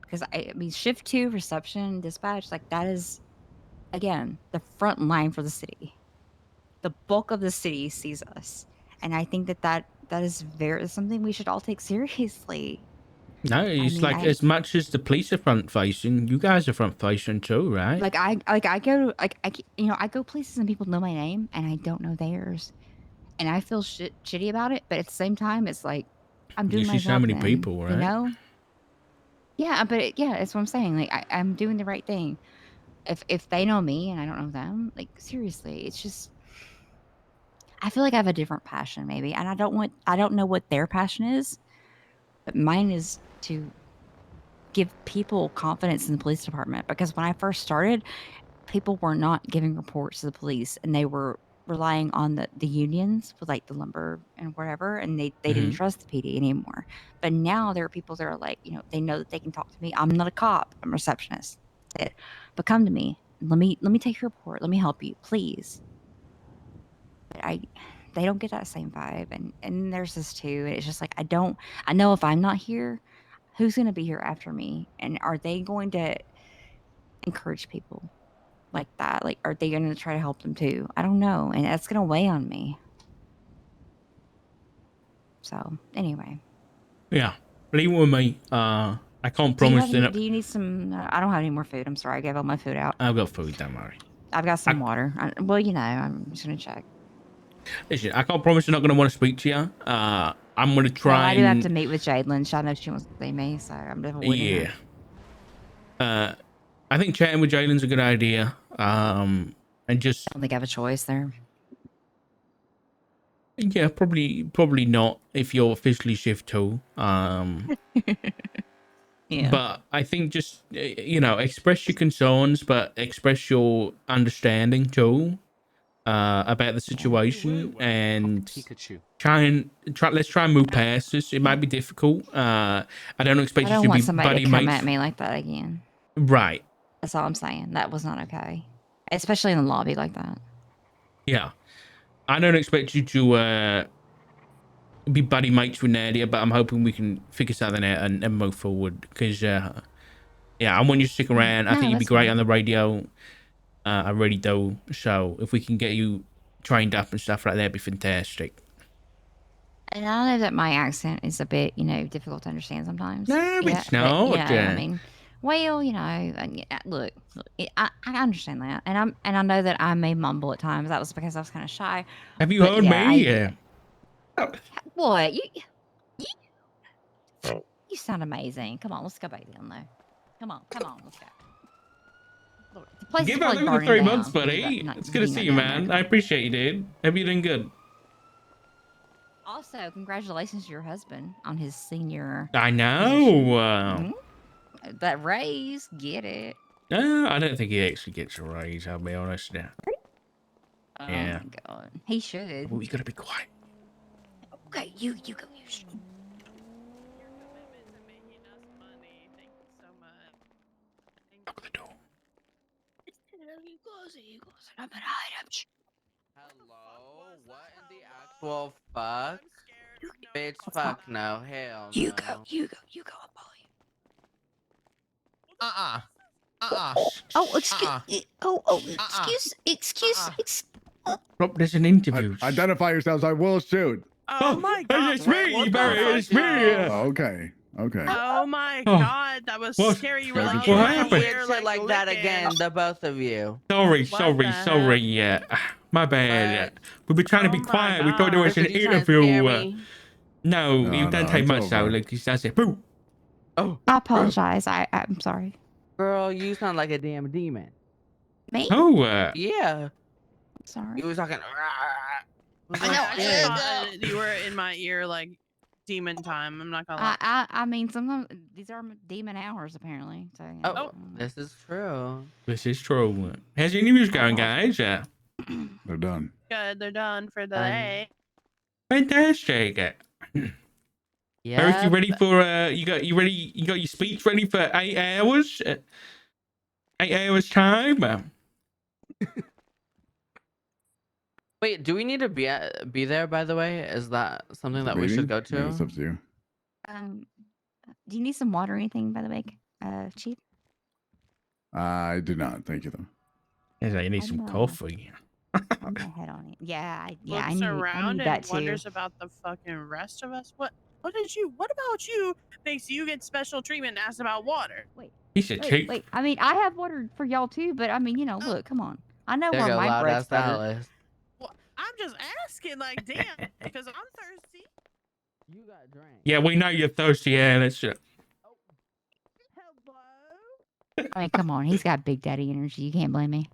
Because I mean, shift 2, reception, dispatch, like, that is, again, the front line for the city. The bulk of the city sees us, and I think that is something we should all take seriously. No, I it's mean, like as much as the police are front facing, you guys are front facing too, right? I go, I go places and people know my name and I don't know theirs, and I feel shitty about it. But at the same time, it's like, I'm You doing see my so job many then, people, you right? know? Yeah, but yeah, that's what I'm saying. Like, I'm doing the right thing. If they know me and I don't know them, like, seriously, it's just, I feel like I have a different passion maybe, and I don't know what their passion is, but mine is to give people confidence in the police department, because when I first started, people were not giving reports to the police and they were relying on the unions with, like, the lumber and whatever, and they didn't Hmm. trust the PD anymore. But now there are people that are like, they know that they can talk to me. I'm not a cop, I'm a receptionist. That's it. But come to me. Let me take your report. Let me help you, please. But they don't get that same vibe, and there's this too. And it's just like, I know if I'm not here, who's gonna be here after me? And are they going to encourage people like that? Like, are they gonna try to help them too? I don't know. And that's gonna weigh on me. So anyway. Yeah, leave it with me. I can't promise that. Do you need some I don't have any more food. I'm sorry, I gave all my food out. I've got food, don't worry. I've got some water. Well, I'm just gonna check. Listen, I can't promise I'm not going to want to speak to you. I'm going to Well, try I do have to and... meet with Jadlyn. I know she wants to see me, so I'm just avoiding her. I think chatting with Jalen's a good idea. And just... I don't think I have a choice there. Yeah, probably not if you're officially shift 2. Yeah. But I think just, express your concerns, but express your understanding too about the situation, and let's try and move past this. It might be difficult. I don't expect I you don't to want be somebody buddy to come mates. at me like that again. Right. That's all I'm saying. That was not okay, especially in the lobby like that. Yeah. I don't expect you to be buddy mates with Nadia, but I'm hoping we can figure something out and move forward. Because, yeah, I want you to stick around. I No, think you'd be that's great fine. on the radio. I really do. So if we can get you trained up and stuff like that, it'd be fantastic. And I know that my accent is a bit, difficult to understand sometimes. No, Yeah, it's but, not. I mean, well, and, look, I understand that, and I know that I may mumble at times. That was because I was kind of shy. Have you But heard yeah, me? Yeah. What you sound amazing. Come on, let's go back down there. Come on, let's go. The place is Give out probably the burning 3 down months, because of buddy. that It's good to see you, down there. man. Come I on. appreciate you, dude. Hope you're doing good. Also, congratulations to your husband on his senior. I know. Mhm. That raise, get it. I don't think he actually gets a raise, I'll be honest now. Oh Yeah. my god, he should. We gotta be quiet. Okay, you go. You should. Your commitment to making us money. Thank you so much. Thank Lock the door. Hello? What in the actual fuck? I'm scared. No, Bitch, fuck no. Hell no. You go. I'll follow you. Oh, excuse. Rob, there's an interview. Identify yourselves. I will shoot. Oh my god. It's me, what the Barry. fuck? It's me. Okay. Oh my Oh. god, that was What? scary. You were Don't like, do What "Oh, happened? weird you're, shit like that licking." again, the both of you. Sorry. the Yeah. My bad. What? We've been trying to be Oh my quiet. We thought there was God. an Did you try and scare interview. me? No, No, you don't no, take it's much, though. over. Like, that's it. Boo. Oh, I apologize. I'm sorry. girl, you sound like a damn demon. Me? Oh, Yeah. Sorry. You was talking. I know, I actually yeah. thought you were in my ear like demon time. I'm not gonna lie. I mean, sometimes these are demon hours, apparently. So. Oh, this is true. this is true. How's the interviews going, guys? They're done. Good, they're done for the Um, day. Fantastic. Eric, Yeah. you ready for you got your speech ready for 8 hours? 8 hours time? Wait, do we need to be there? By the way, is that something that we Meeting? should go Yeah, to? it's up to you. Do you need some water or anything, by the way, Chief? I do not. Thank you, though. He's like, you need I some know. coffee. I'm gonna head on it. Yeah, I Looks need around that and too. wonders about the fucking rest of us. What about you makes you get special treatment and asked about water? He said, cheap. Wait. I mean, I have water for y'all too, but I mean, look, come on. I know There where go my loud bread's ass better. Alice. Well, I'm just asking, like, damn, because I'm thirsty. You got drank. Yeah, we know you're thirsty, Alice. Hello. I mean, come on. He's got big daddy energy. You can't blame me.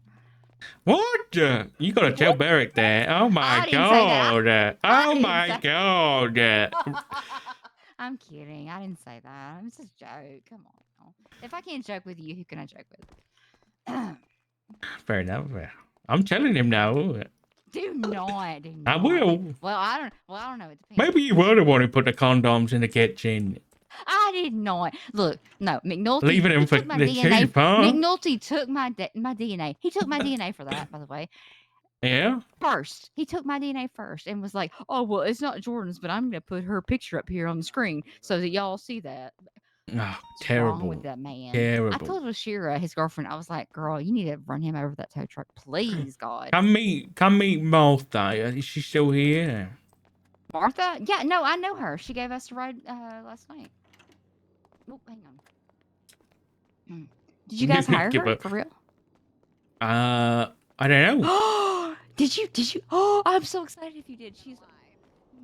What? You gotta tell Barrick that. Oh my I didn't say that. god. Oh didn't my say- god. I'm kidding. I didn't say that. It's just a joke. Come on. If I can't joke with you, who can I joke with? Fair enough. I'm telling him now. Do not. I will. Well, I don't know. It depends. Maybe you were the one who put the condoms in the kitchen. I did not. Look, no, McNulty. Leaving him he for took my the DNA. chief, huh? McNulty took my DNA. He took my DNA for that, by the way. Yeah? First, he took my DNA first and was like, "Oh well, it's not Jordan's, but I'm gonna put her picture up here on the screen so that y'all see that." Oh, What's wrong terrible. with that man? I Terrible. told Shira, his girlfriend, I was like, "Girl, you need to run him over that tow truck, please, God." Come meet Martha. Is she still here? Martha? Yeah, no, I know her. She gave us a ride last night. Oh, hang on. Did you guys hire Give her up. for real? I don't know. Did you? Oh, I'm so excited if you did. She's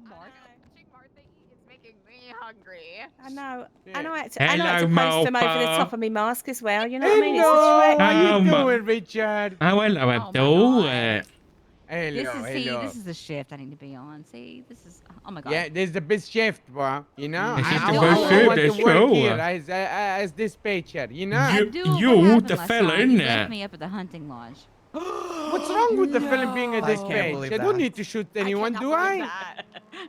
Martha. It's making me hungry. I know. Yeah. I like Hello, to post them over the Malfa. top of my mask as well. You know what I mean? It's a Hello, trick. how you Um, doing, Richard? Oh, hello, my Abdul. God. Hello, This is the shift I need to be on. See, this is oh my God. Yeah, there's the best shift, bro. You know, This is the I best shift, want that's to work true. here as dispatcher. You know, You- Abdul, you, what happened the last fella, night? innit? You left me up at the hunting lodge. What's wrong with the film being a I can't dispatch? believe I don't that. need to shoot anyone, do I?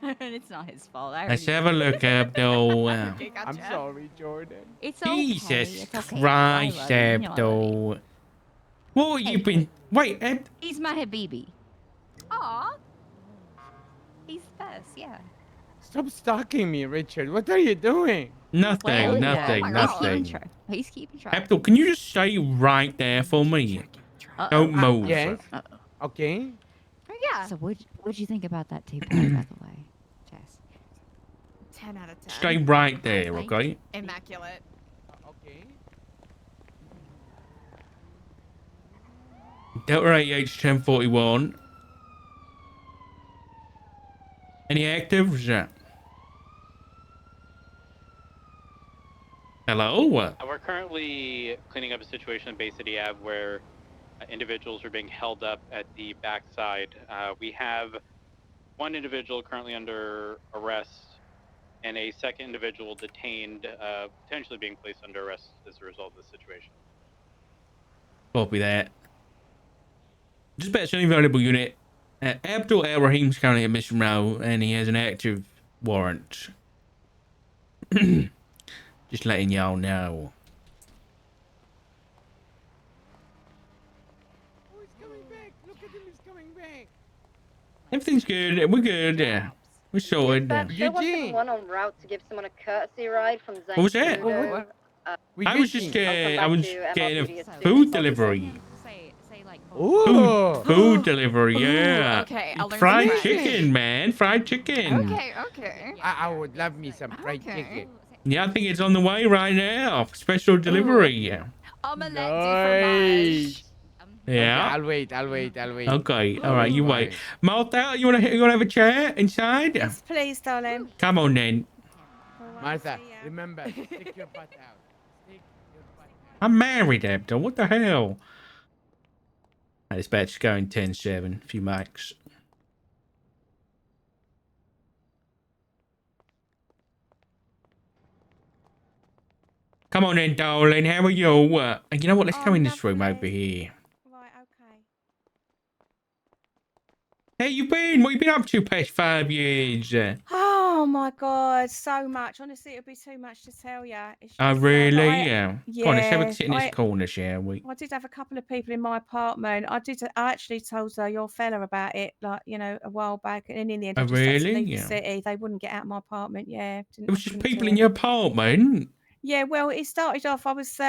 And it's not his fault. I Let's already have a knew. look, Abdul. Okay, I'm gotcha. sorry, Jordan. It's okay. Jesus It's okay. I Christ, love you. You know I love you. Abdul. What have you Hey. been... Wait, He's my Habibi. Aw. He's the best, yeah. Stop stalking me, Richard. What are you doing? nothing, Well, nothing, Oh my God. nothing. He's keeping track. Abdul, can you just stay right there for me? Uh-oh. Don't move. Yes. Uh-oh. Okay. Yeah. So what'd you think about that toupee, by the way, Jess? 10 out of 10. Stay right there, Thank okay? Immaculate. Okay. Delta AH-1041. Any actives? Hello? We're currently cleaning up a situation in Bay City Ave where individuals are being held up at the backside. We have one individual currently under arrest and a second individual detained, potentially being placed under arrest as a result of the situation. Copy that. Dispatch any available unit. Abdul Al Rahim's currently at Mission Row and he has an active warrant. Just letting y'all know. Oh, he's coming back. Look at him. He's coming back. Everything's good. We're good. We're sorted. There wasn't one on route to give someone a courtesy ride from Zane. What was that? I was just I was getting a food delivery. Say like Ooh. Food delivery, yeah. Okay, I'll learn Fried some French. chicken, man. Fried chicken. Okay. I would love me some fried Okay. chicken. Yeah, I think it's on the way right now. Special delivery. Omelette Nice. de Yeah. Okay, I'll wait. Okay. All right. You wait. Martha, you wanna have a chair inside? Yes, please, darling. Come on then. Martha, remember, stick your butt out. Stick your butt out. I'm married, Abdul. What the hell? Dispatch going 10-7. A few mics. Come on then, darling. How are you? You know what? Let's go in this room over here. Right, okay. How you been? What you been up to past 5 years? Oh my God, so much. Honestly, it'd be too much to tell you. It's Oh, just, really? but I- Yeah. Come on, let's have a sit in this I- corner, shall we? I did have a couple of people in my apartment. I actually told your fella about it, like, a while back, and in the end, I Oh, just had to really? leave the Yeah. city. They wouldn't get out of my apartment. Yeah, It was I just couldn't people do in it. your apartment. Yeah, well, it started off. I was, do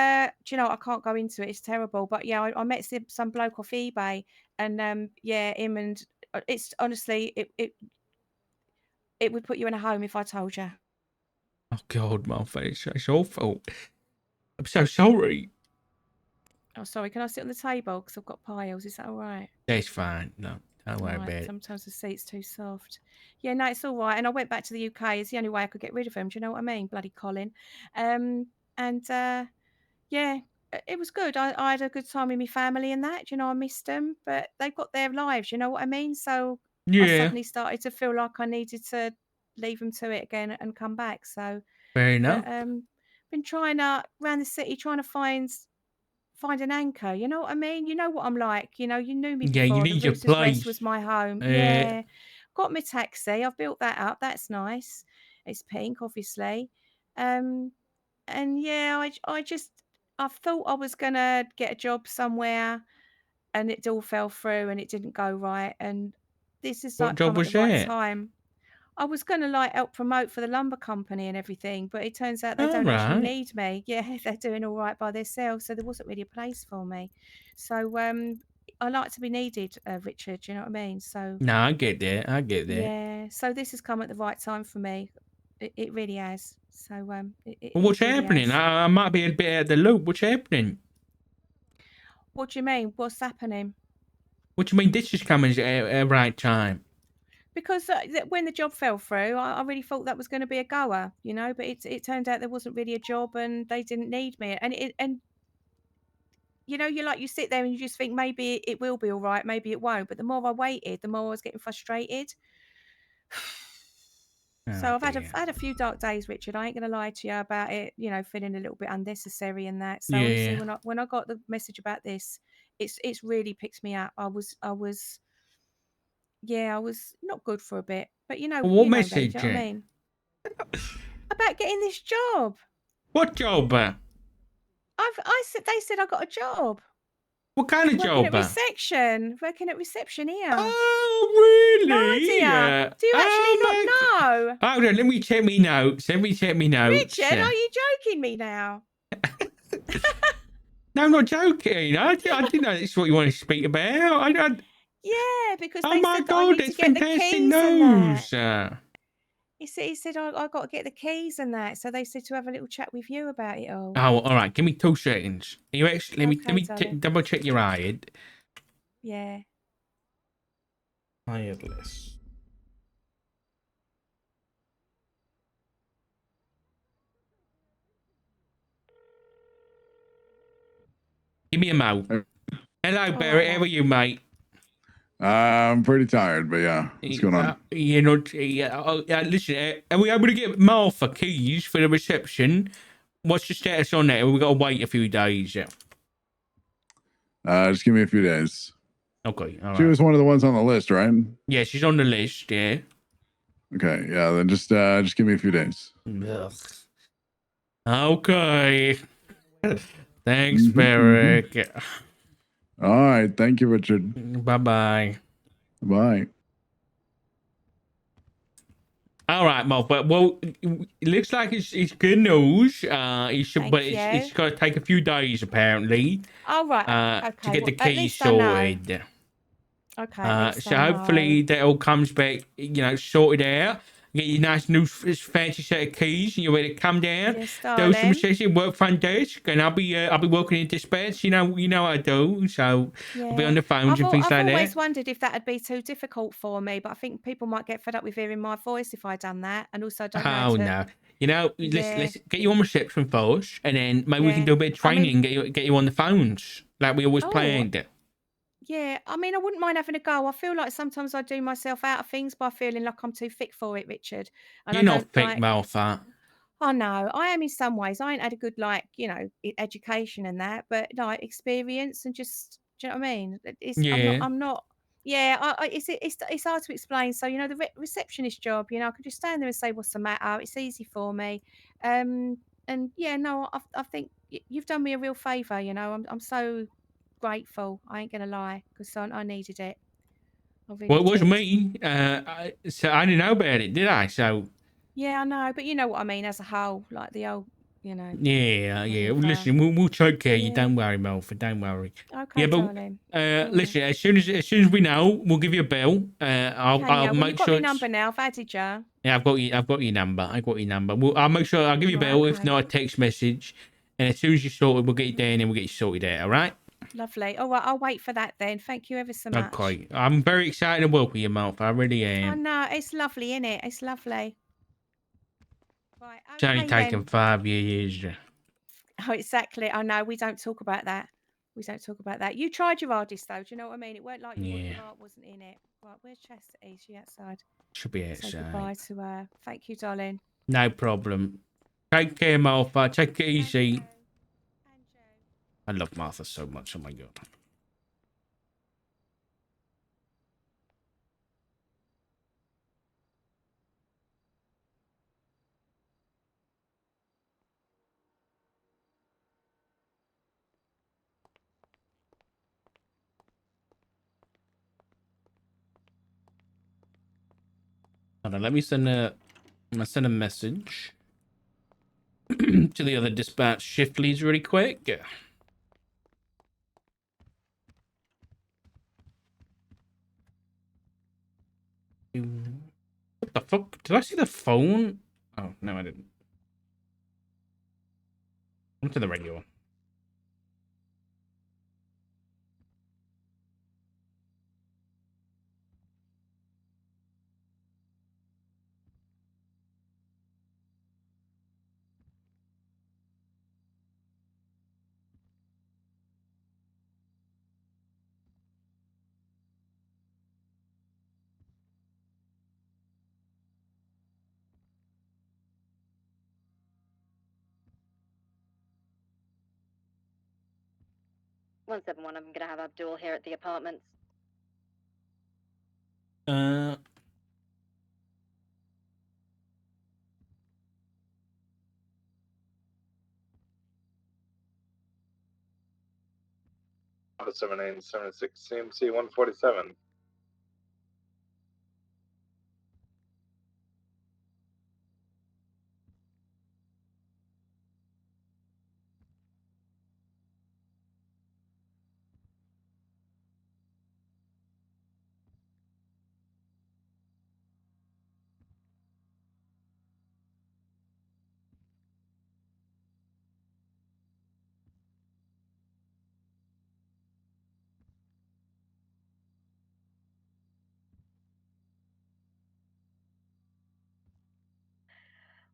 you know, I can't go into it. It's terrible. But yeah, I met some bloke off eBay, and yeah, him and it's honestly, it would put you in a home if I told you. Oh, God, Martha. It's awful. I'm so sorry. Oh, sorry. Can I sit on the table? Because I've got piles. Is that all right? That's fine. No, don't worry Right, about it. sometimes the seat's too soft. Yeah, no, it's all right. And I went back to the UK. It's the only way I could get rid of him. Do you know what I mean? Bloody Colin. And yeah, it was good. I had a good time with my family and that. You know, I missed them, but they've got their lives. You know what I mean? So I Yeah, suddenly started to feel like I needed to leave them to it again and come back. So, fair but enough. been trying around the city, trying to find an anchor. You know what I mean? You know what I'm like. You know, you knew me Yeah, you before. need The your Roosters Rest place. was my home. Uh, Yeah, got my taxi. I've built that up. That's nice. It's pink, obviously. And yeah, I thought I was gonna get a job somewhere, and it all fell through, and it didn't go right. And this is What like job come at was the right that? time. I was gonna like help promote for the lumber company and everything, but it turns out they All don't actually right. need me. Yeah, they're doing all right by themselves, so there wasn't really a place for me. So I like to be needed, Richard. Do you know what I mean? So No, I get that. I get that. yeah, so this has come at the right time for me. It really has. So Well, what's it really happening? has. I might be a bit out of the loop. What's happening? What do you mean? What's happening? What do you mean this is coming at the right time? Because when the job fell through, I really thought that was going to be a goer, you know. But it turned out there wasn't really a job, and they didn't need me. And you know, you sit there and you just think maybe it will be all right, maybe it won't. But the more I waited, the more I was getting frustrated. So Oh, I've dear. had a few dark days, Richard. I ain't going to lie to you about it. You know, feeling a little bit unnecessary and that. So obviously, Yeah. when I got the message about this, it's really picked me up. I was yeah, I was not good for a bit, but What you know me, do message? you know what I mean? About getting this job. What job? I said they said I got a job. What kind of Working job? at reception. Working at reception here. Oh, No, really? dear. Do you actually not know? Hold on, let me check me notes. Richard, are you joking me now? No, I'm not joking. I didn't know this is what you want to speak about. Yeah, because Oh they my said that I God, need to that's get the fantastic keys and that. news. He said I got to get the keys and that. So they said to have a little chat with you about it all. Oh, all right. Give me 2 seconds. You actually, let me darling. double check your hired. Yeah. Hired list. Give me a mo. Hello, Barry. How are you, mate? I'm pretty tired, but yeah, what's going on? You know, listen, are we able to get Martha keys for the reception? What's the status on that? We got to wait a few days. Just give me a few days. Okay, all right. She was one of the ones on the list, right? Yeah, she's on the list. Yeah. Okay, yeah. Then just give me a few days. Ugh. Okay. Thanks, Barrick. All right, thank you, Richard. Bye-bye. Bye. All right, Mo. But well, it looks like it's good news. It's got to take a few days apparently. All right. To Okay. get the Well, at keys least I know. sorted. Okay. At least So I hopefully know. that all comes back, sorted out. Get your nice new fancy set of keys, and you're ready to come down. Yes, Do some darling. reception, work front desk, and I'll be working in dispatch. You know what I do. So I'll be on the phones and things I've like always that. wondered if that'd be too difficult for me, but I think people might get fed up with hearing my voice if I done that, and also I don't know how Oh to. no. Yeah. Let's get you on reception first, and then maybe we can Yeah. do a bit of I mean- training, get you on the phones like we always Oh, planned. Yeah, I mean, I wouldn't mind having a go. I feel like sometimes I do myself out of things by feeling like I'm too thick for it, Richard. And You're I not don't thick, like. Martha. I know I am in some ways. I ain't had a good education and that, but like experience and just do you know what I mean? It's Yeah. I'm not. Yeah, it's hard to explain. So the receptionist job. I could just stand there and say what's the matter. It's easy for me. And yeah, no, I think you've done me a real favor. I'm so grateful. I ain't gonna lie, because I needed it. I really Well, it was did. me. So I didn't know about it, did I? So Yeah, I know, but you know what I mean as a whole, like the old, yeah. Well, whatever. listen, we'll take care of you. Yeah. Don't worry, Martha. Don't worry. Okay, Yeah, but darling. listen, as soon as we know, we'll give you a bell. I'll Okay, yeah. Well, make you've got sure my it's. number now. I've added you. Yeah, I've got your number. I'll make sure I'll give you a Right, bell. If okay. not, a text message. And as soon as you're sorted, we'll get you down and we'll get you sorted out. All right? Lovely. All right, I'll wait for that then. Thank you ever so much. Okay. I'm very excited to welcome you, Martha. I really I am. know, it's lovely, isn't it? It's lovely. Right, It's only okay taken then. 5 years. Oh, exactly. I know, we don't talk about that. You tried your hardest though, do you know what I mean? It weren't like your Yeah. heart wasn't in it. Right, where's Chastity? Is she outside? Should be Say goodbye outside. to her. Thank you, darling. No problem. Take care, Martha. Take it easy. I love Martha so much. Oh my God. Hold on, let me send a message to the other dispatch shift leads really quick. What the fuck? Did I see the phone? Oh, no, I didn't. I'm to the regular one. 171, I'm gonna have Abdul here at the apartments. Uh, Papa 7876 CMC 147.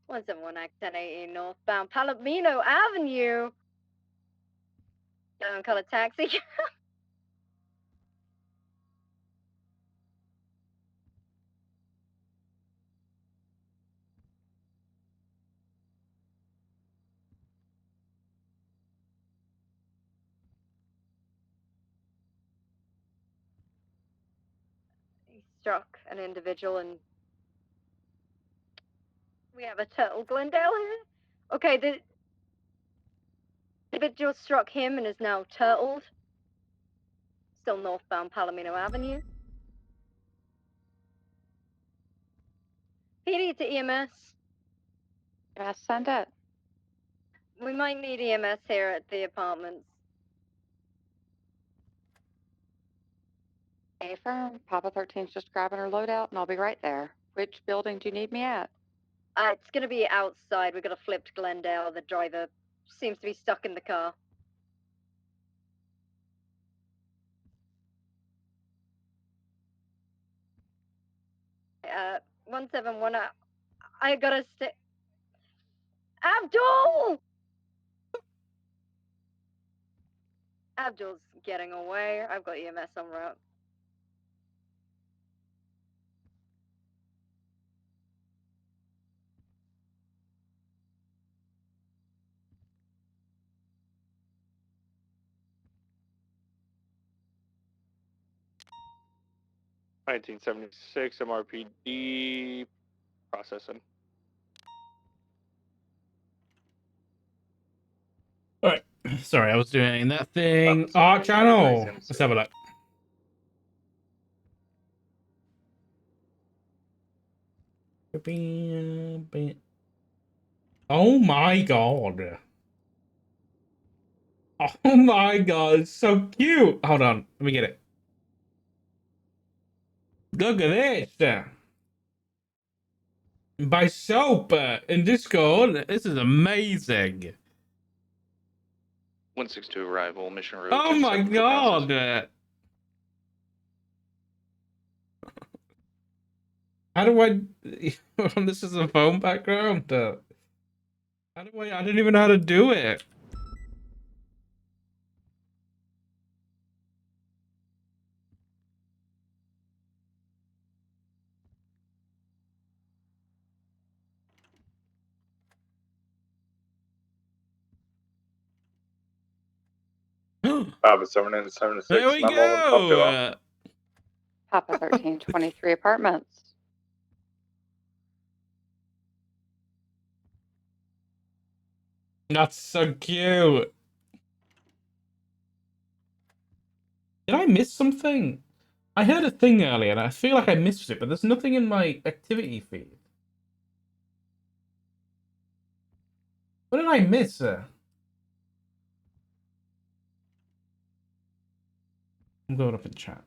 One seven one Act 1080 northbound Palomino Avenue. Call a taxi. He struck an individual and we have a turtle Glendale here. Okay, the individual struck him and is now turtled. Still northbound Palomino Avenue. PD to EMS. Send it. We might need EMS here at the apartments. A firm. Papa 13's just grabbing her loadout, and I'll be right there. Which building do you need me at? It's gonna be outside. We got a flipped Glendale. The driver seems to be stuck in the car. Uh, 171. I gotta stay. Abdul! Abdul's getting away. I've got EMS en route. $1976 MRPD processing. all right. Sorry, I was doing that thing. Art channel. Let's have a look. Oh my god. Oh my god, it's so cute. Hold on, let me get it. Look at this. By Soap in Discord. This is amazing. 162 arrival, mission route. Oh my god. How do I... This is a phone background. How do I don't even know how to do it. Papa 7976 There we 911 popular. go. Papa 1323 apartments. That's so cute. Did I miss something? I heard a thing earlier and I feel like I missed it, but there's nothing in my activity feed. What did I miss? I'm going up in chat.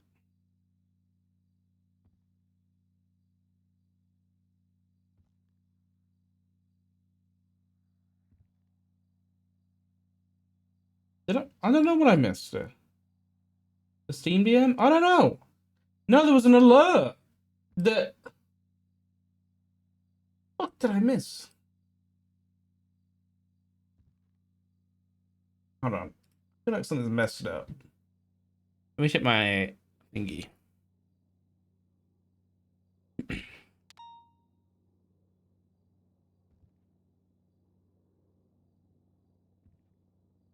I don't know what I missed. The Steam DM? I don't know. No, there was an alert. What did I miss? Hold on. I feel like something's messed up. Let me check my thingy.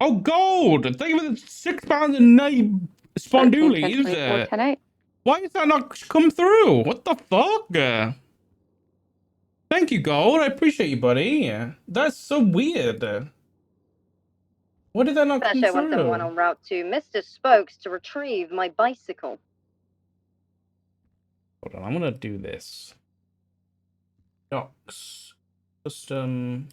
Oh, gold! Thank you for the £6.09 spondoolies. Why is that not come through? What the fuck? Thank you, gold. I appreciate you, buddy. That's so weird. Why did that not come Special 171 through? on route to Mr. Spokes to retrieve my bicycle. Hold on, I'm gonna do this. Docs. Custom.